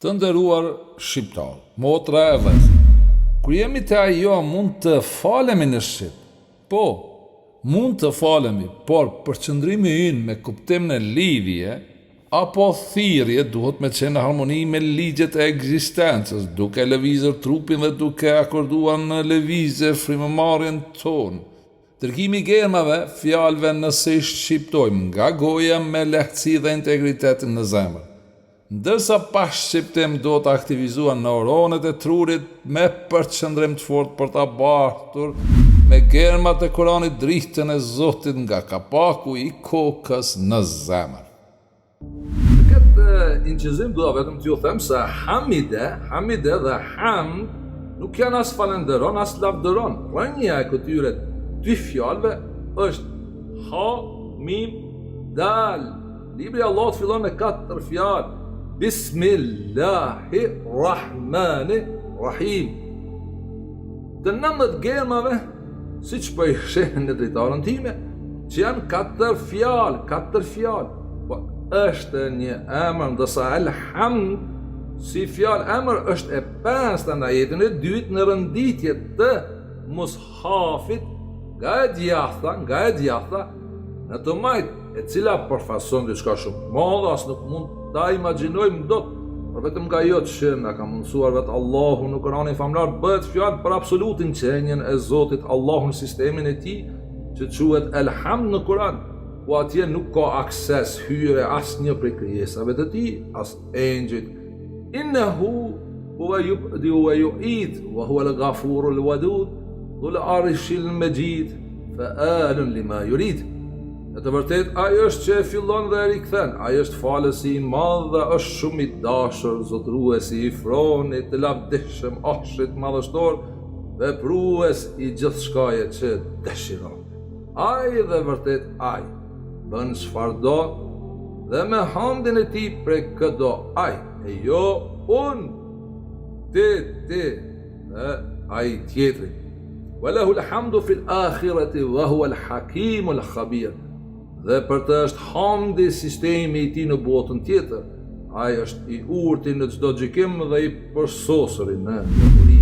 Të nderuar shqiptar, motra e vëllezër. Kur jemi te ajo mund të falemi në shqip. Po, mund të falemi, por përqëndrimi ynë me kuptimin e lidhje apo thirrje duhet me qenë në harmoni me ligjet e ekzistencës, duke lëvizur trupin dhe duke akorduar në lëvizje frymëmarrjen tonë. Tërkimi i germave, fjalëve nëse i shqiptojmë nga goja me lehtësi dhe integritetin në zemër. Ndërsa pa shqiptim do të aktivizuar neuronet e trurit me përqëndrim të fortë për ta bartur me germat e Kuranit dritën e Zotit nga kapaku i kokës në zemër. Në këtë incizim do vetëm t'ju them se hamide dhe hamd nuk janë as falenderon as lavdëron. Rënja e këtyre dy fjalëve është ha, mim, dal. Libri i Allahut fillon me 4 fjalë. Bismillahirrahmanirrahim. Të 19 germave, siç po i shehen në dritarën time, që janë 4 fjalë. Po është një emër, ndërsa elhamd si fjalë emër është e 5 në ajetin e 2 në rënditje të mushafit nga e djatha në të majt, e cila përfason diçka shumë madhe, as nuk mund ta imagjinojmë dot, por vetëm nga ajo që na ka mundsuar vetë Allahu në Kur'anin famlar bëhet fjalë për absolutin qenjen e Zotit Allahun, sistemin e tij që quhet elhamd në Kur'an, ku atje nuk ka akses hyre asnjë prej krijesave të tij, as engjëjt. Innahu huwa yubdi wa yu'id wa huwa al-ghafurul wadud dhul arshil majid fa'alun lima yurid. Në të vërtet, ai është që e fillon dhe e rikthen, ai është falësi i madh dhe është shumë i dashur, zotëruesi i fronit, të lavdishëm, ashrit madhështor, veprues i gjithçkaje që dëshiron. Ai dhe vërtet ai bën çfarë do dhe me hamdin e tij prej këdo ai, e jo unë, ti dhe ai tjetri. Walahu alhamdu fil akhirati wa huwa al-hakimul khabir. Dhe për të është hamdi sistemi i tij në botën tjetër. Ai është i urtë në çdo gjykim dhe i përsosur në njohuri.